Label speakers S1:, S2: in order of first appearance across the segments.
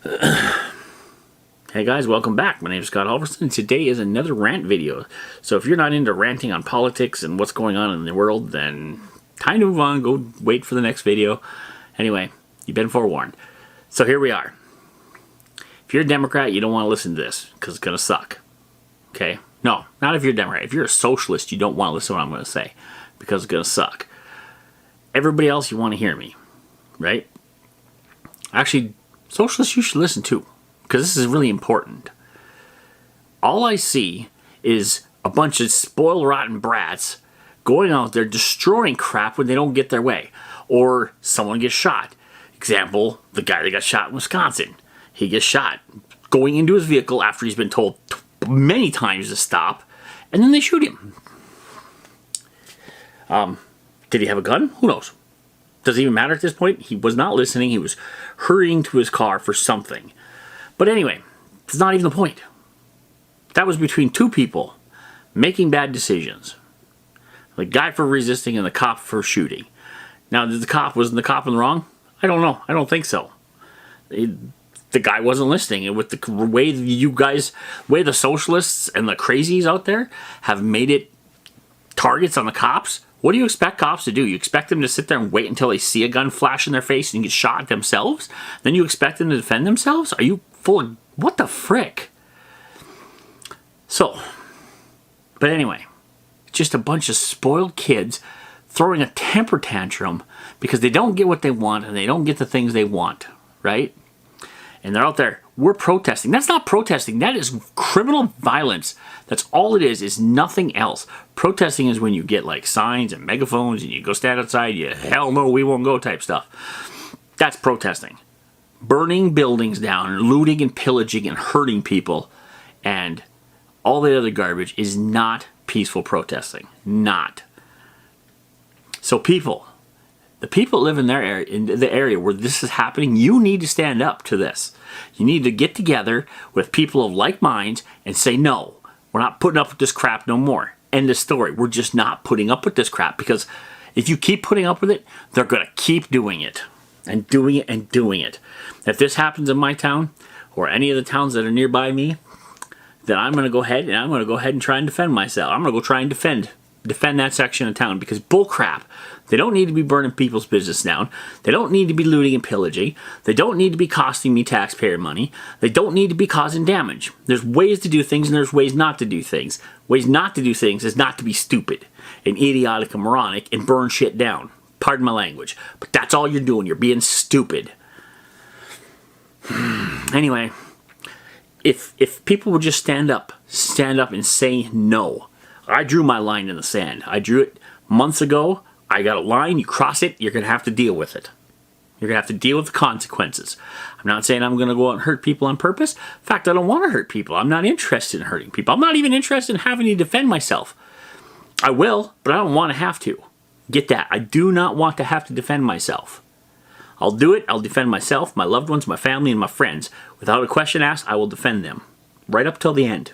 S1: Hey guys, welcome back. My name is Scott Halverson. Today is another rant video. So if you're not into ranting on politics and what's going on in the world, then time to move on. Go wait for the next video. Anyway, you've been forewarned. So here we are. If you're a Democrat, you don't want to listen to this because it's going to suck. Okay? No, not if you're a Democrat. If you're a socialist, you don't want to listen to what I'm going to say because it's going to suck. Everybody else, you want to hear me. Right? Actually, socialists, you should listen too, because this is really important. All I see is a bunch of spoiled, rotten brats going out there destroying crap when they don't get their way. Or someone gets shot. Example, the guy that got shot in Wisconsin. He gets shot going into his vehicle after he's been told many times to stop, and then they shoot him. Did he have a gun? Who knows? Does it even matter at this point? He was not listening. He was hurrying to his car for something. But anyway, it's not even the point. That was between two people making bad decisions. The guy for resisting and the cop for shooting. Now, wasn't the cop in the wrong? I don't know. I don't think so. The guy wasn't listening. And with the way the socialists and the crazies out there have made it targets on the cops, what do you expect cops to do? You expect them to sit there and wait until they see a gun flash in their face and get shot themselves? Then you expect them to defend themselves? Are you full of... what the frick? So, but anyway, just a bunch of spoiled kids throwing a temper tantrum because they don't get what they want and they don't get the things they want, right? And they're out there, we're protesting. That's not protesting. That is criminal violence. That's all it is nothing else. Protesting is when you get like signs and megaphones and you go stand outside, you hell no, we won't go type stuff. That's protesting. Burning buildings down, and looting and pillaging and hurting people and all the other garbage is not peaceful protesting. Not. So the people that live in the area where this is happening, you need to stand up to this. You need to get together with people of like minds and say, no, we're not putting up with this crap no more. End of story. We're just not putting up with this crap, because if you keep putting up with it, they're going to keep doing it and doing it and doing it. If this happens in my town or any of the towns that are nearby me, then I'm going to go ahead and try and defend myself. I'm going to go try and defend that section of town, because bull crap. They don't need to be burning people's business down. They don't need to be looting and pillaging. They don't need to be costing me taxpayer money. They don't need to be causing damage. There's ways to do things and there's ways not to do things. Ways not to do things is not to be stupid and idiotic and moronic and burn shit down. Pardon my language. But that's all you're doing. You're being stupid. Anyway, if people would just stand up and say no. I drew my line in the sand. I drew it months ago. I got a line, you cross it, you're going to have to deal with it. You're going to have to deal with the consequences. I'm not saying I'm going to go out and hurt people on purpose. In fact, I don't want to hurt people. I'm not interested in hurting people. I'm not even interested in having to defend myself. I will, but I don't want to have to. Get that. I do not want to have to defend myself. I'll do it. I'll defend myself, my loved ones, my family, and my friends. Without a question asked, I will defend them. Right up till the end.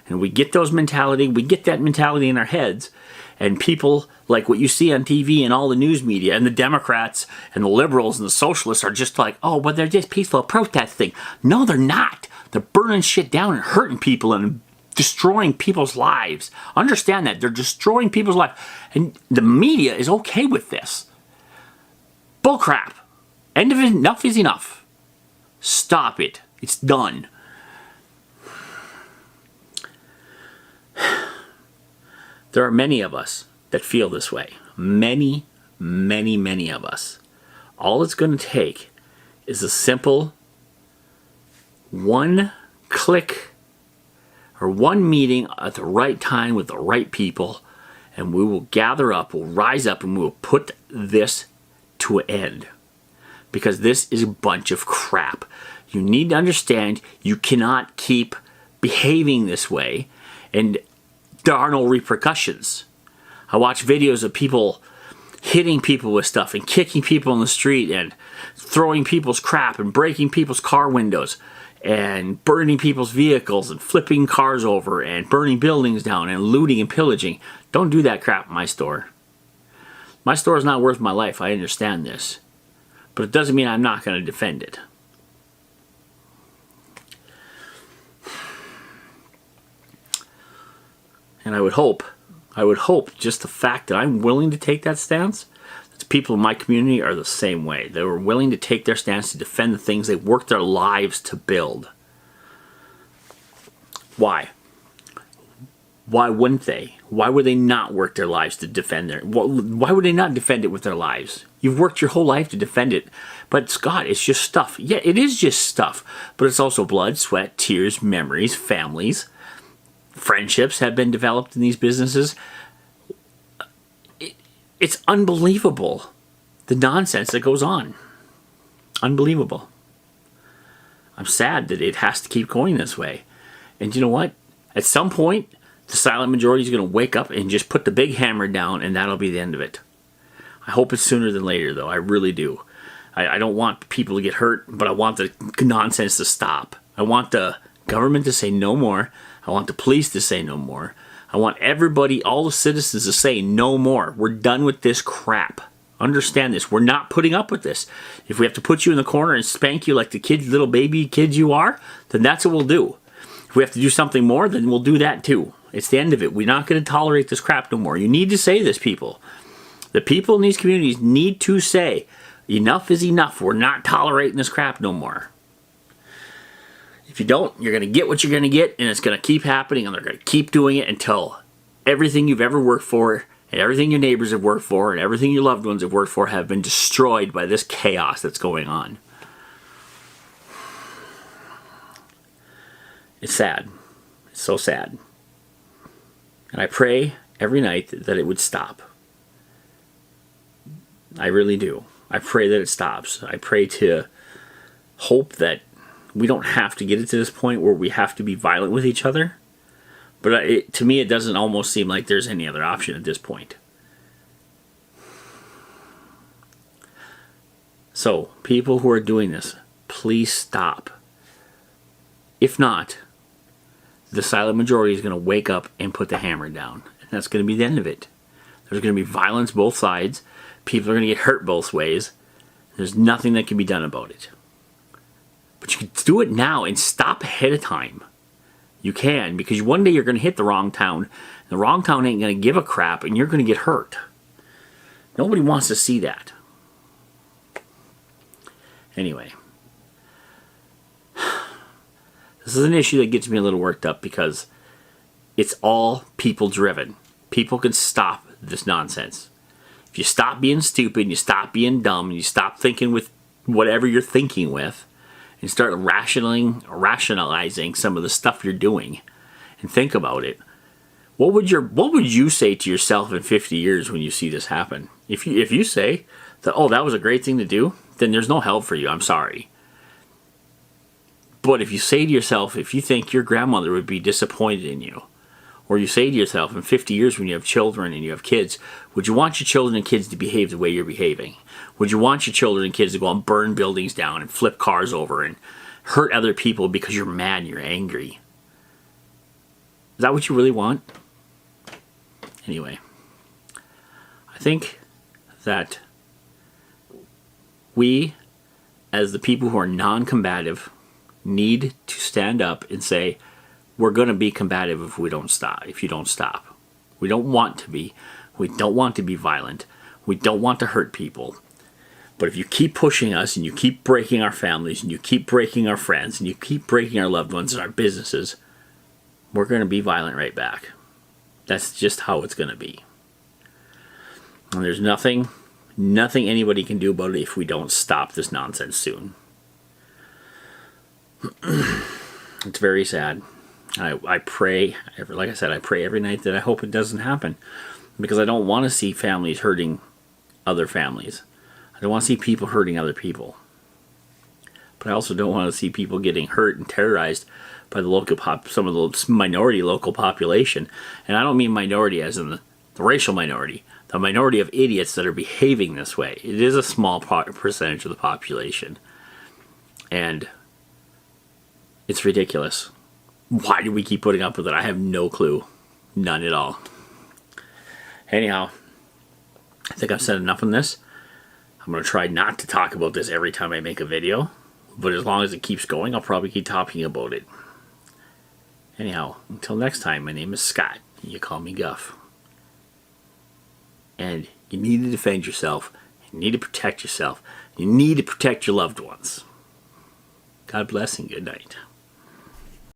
S1: And we get that mentality in our heads, and people like what you see on TV and all the news media and the Democrats and the liberals and the socialists are just like, oh, but they're just peaceful protesting. No, they're not. They're burning shit down and hurting people and destroying people's lives. Understand that. They're destroying people's lives. And the media is okay with this. Bullcrap. End of it. Enough is enough. Stop it. It's done. There are many of us that feel this way. Many, many, many of us. All it's going to take is a simple one click or one meeting at the right time with the right people, and we will gather up, we'll rise up, and we'll put this to an end. Because this is a bunch of crap. You need to understand you cannot keep behaving this way, and there are no repercussions. I watch videos of people hitting people with stuff and kicking people in the street and throwing people's crap and breaking people's car windows and burning people's vehicles and flipping cars over and burning buildings down and looting and pillaging. Don't do that crap in my store. My store is not worth my life. I understand this. But it doesn't mean I'm not going to defend it. And I would hope just the fact that I'm willing to take that stance, that people in my community are the same way. They were willing to take their stance to defend the things they worked their lives to build. Why? Why wouldn't they? Why would they not work their lives to defend why would they not defend it with their lives? You've worked your whole life to defend it. But Scott, it's just stuff. Yeah, it is just stuff. But it's also blood, sweat, tears, memories, families. Friendships have been developed in these businesses. It's unbelievable, the nonsense that goes on. Unbelievable. I'm sad that it has to keep going this way. And you know what? At some point, the silent majority is going to wake up and just put the big hammer down, and that'll be the end of it. I hope it's sooner than later, though. I really do. I don't want people to get hurt, but I want the nonsense to stop. I want the government to say no more. I want the police to say no more. I want everybody, all the citizens, to say no more. We're done with this crap. Understand this. We're not putting up with this. If we have to put you in the corner and spank you like the little baby kids you are, then that's what we'll do. If we have to do something more, then we'll do that too. It's the end of it. We're not going to tolerate this crap no more. You need to say this, people. The people in these communities need to say, enough is enough. We're not tolerating this crap no more. If you don't, you're going to get what you're going to get, and it's going to keep happening, and they're going to keep doing it until everything you've ever worked for, and everything your neighbors have worked for, and everything your loved ones have worked for have been destroyed by this chaos that's going on. It's sad. It's so sad. And I pray every night that it would stop. I really do. I pray that it stops. I pray to hope that we don't have to get it to this point where we have to be violent with each other. But to me, it doesn't almost seem like there's any other option at this point. So, people who are doing this, please stop. If not, the silent majority is going to wake up and put the hammer down. And that's going to be the end of it. There's going to be violence both sides. People are going to get hurt both ways. There's nothing that can be done about it. But you can do it now and stop ahead of time. You can, because one day you're going to hit the wrong town. The wrong town ain't going to give a crap, and you're going to get hurt. Nobody wants to see that. Anyway. This is an issue that gets me a little worked up because it's all people driven. People can stop this nonsense. If you stop being stupid, and you stop being dumb, and you stop thinking with whatever you're thinking with, and start rationalizing some of the stuff you're doing, and think about it. What would you say to yourself in 50 years when you see this happen? If you say that, oh, that was a great thing to do, then there's no help for you. I'm sorry. But if you say to yourself, if you think your grandmother would be disappointed in you, or you say to yourself in 50 years when you have children and you have kids, would you want your children and kids to behave the way you're behaving? Would you want your children and kids to go and burn buildings down and flip cars over and hurt other people because you're mad and you're angry? Is that what you really want? Anyway, I think that we, as the people who are non-combative, need to stand up and say, we're going to be combative if you don't stop. We don't want to be. We don't want to be violent. We don't want to hurt people. But if you keep pushing us and you keep breaking our families and you keep breaking our friends and you keep breaking our loved ones and our businesses, we're going to be violent right back. That's just how it's going to be. And there's nothing anybody can do about it if we don't stop this nonsense soon. It's very sad. I pray, like I said, I pray every night that I hope it doesn't happen. Because I don't want to see families hurting other families. I don't want to see people hurting other people. But I also don't want to see people getting hurt and terrorized by the some of the minority local population. And I don't mean minority as in the racial minority. The minority of idiots that are behaving this way. It is a small percentage of the population. And it's ridiculous. Why do we keep putting up with it? I have no clue. None at all. Anyhow, I think I've said enough on this. I'm going to try not to talk about this every time I make a video. But as long as it keeps going, I'll probably keep talking about it. Anyhow, until next time, my name is Scott. you call me Guff. And you need to defend yourself. You need to protect yourself. You need to protect your loved ones. God bless and good night.